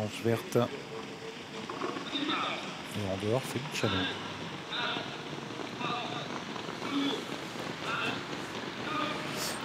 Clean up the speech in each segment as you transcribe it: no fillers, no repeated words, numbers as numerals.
manche verte. Et en dehors, Feliciano.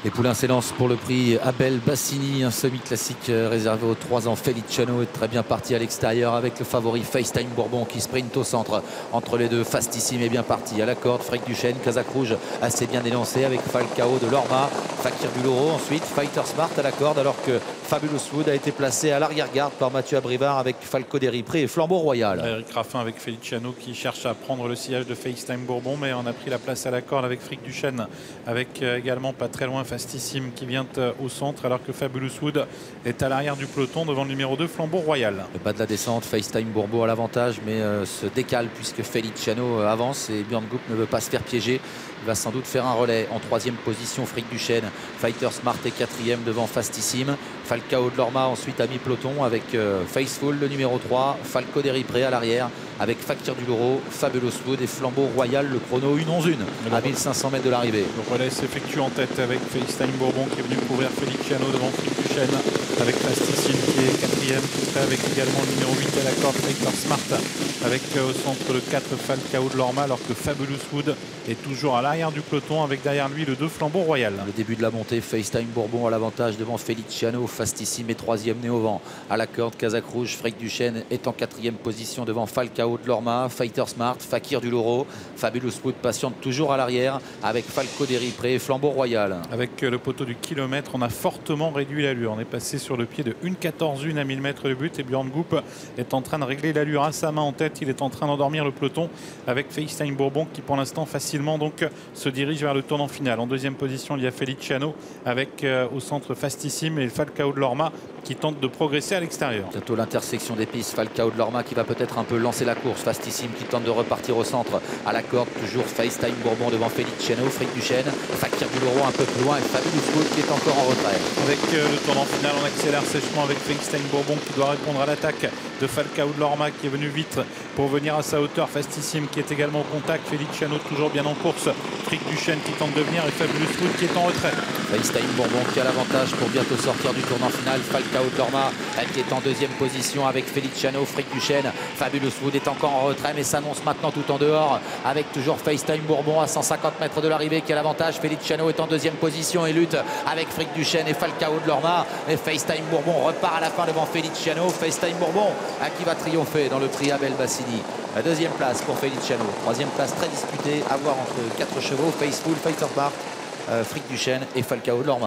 Les poulains s'élancent pour le prix Abel Bassini, un semi-classique réservé aux 3 ans. Feliciano est très bien parti à l'extérieur avec le favori FaceTime Bourbon qui sprint au centre. Entre les deux, Fastissime est bien parti. À la corde, Fric Duchesne, Casac Rouge assez bien élancé avec Falcao de Lorma, Fakir du Loro. Ensuite, Fighter Smart à la corde alors que Fabulous Wood a été placé à l'arrière-garde par Mathieu Abrivard avec Falco Desripré et Flambeau Royal. Eric Raffin avec Feliciano qui cherche à prendre le sillage de FaceTime Bourbon, mais on a pris la place à la corde avec Fric Duchesne, avec également pas très loin Fastissime qui vient au centre alors que Fabulous Wood est à l'arrière du peloton devant le numéro 2 Flambeau Royal. Le bas de la descente, FaceTime Bourbon à l'avantage mais se décale puisque Feliciano avance et Björn Goop ne veut pas se faire piéger. Il va sans doute faire un relais. En 3e position, Fric Duchesne. Fighter Smart est 4e devant Fastissime. Falcao de Lorma ensuite à mi-peloton avec Faceful le numéro 3. Falco Desripré à l'arrière avec Fakir du Loro, Fabulous Wood et Flambeau Royal. Le chrono 1:11 à 1500 mètres de l'arrivée. Le relais s'effectue en tête avec FaceTime Bourbon qui est venu couvrir Feliciano devant Fric Duchesne avec Fastissime qui est 4e, tout près avec également le numéro 8 à la corde Fighter Smart avec au centre le 4 Falcao de Lorma alors que Fabulous Wood est toujours à l'arrière du peloton avec derrière lui le 2 Flambeau Royal. Le début de la montée, FaceTime Bourbon à l'avantage devant Feliciano, Fastissime est 3e né au vent. À la corde, Casac Rouge, Fric Duchesne est en 4e position devant Falcao de Lorma, Fighter Smart, Fakir du Loro. Fabulous Wood patiente toujours à l'arrière avec Falco Desripré et Flambeau Royal. Avec le poteau du kilomètre, on a fortement réduit l'allure. On est passé sur le pied de 1,14 à 1000 mètres de but et Björn Goop est en train de régler l'allure à sa main en tête. Il est en train d'endormir le peloton avec FaceTime Bourbon qui pour l'instant facilement donc se dirige vers le tournant final. En 2e position, il y a Feliciano avec au centre Fastissime et Falcao de Lorma qui tente de progresser à l'extérieur. Bientôt l'intersection des pistes, Falcao de Lorma qui va peut-être un peu lancer la course. Fastissime qui tente de repartir au centre. À la corde, toujours FaceTime Bourbon devant Feliciano, Fric Duchesne, Fakir du Loro un peu plus loin et Fabulous Wood qui est encore en retrait. Avec le tournant final, on accélère sèchement avec FaceTime Bourbon qui doit répondre à l'attaque de Falcao de Lorma qui est venu vite pour venir à sa hauteur. Fastissime qui est également au contact. Feliciano toujours bien en course. Fric Duchesne qui tente de venir et Fabulous Wood qui est en retrait. FaceTime Bourbon qui a l'avantage pour bientôt sortir du tournant final. Falcao de Lorma qui est en 2e position avec Feliciano, Fric Duchesne. Fabulous Wood est encore en retrait mais s'annonce maintenant tout en dehors avec toujours FaceTime Bourbon à 150 mètres de l'arrivée qui a l'avantage. Feliciano est en 2e position et lutte avec Fric Duchesne et Falcao de Lorma. Et FaceTime Bourbon repart à la fin devant Feliciano. FaceTime Bourbon qui va triompher dans le prix Abel Bassini. La 2e place pour Feliciano. 3e place très disputée à voir entre 4 chevaux, Faceful, Fighter Smart, Fric Duchesne et Falcao de Lorma.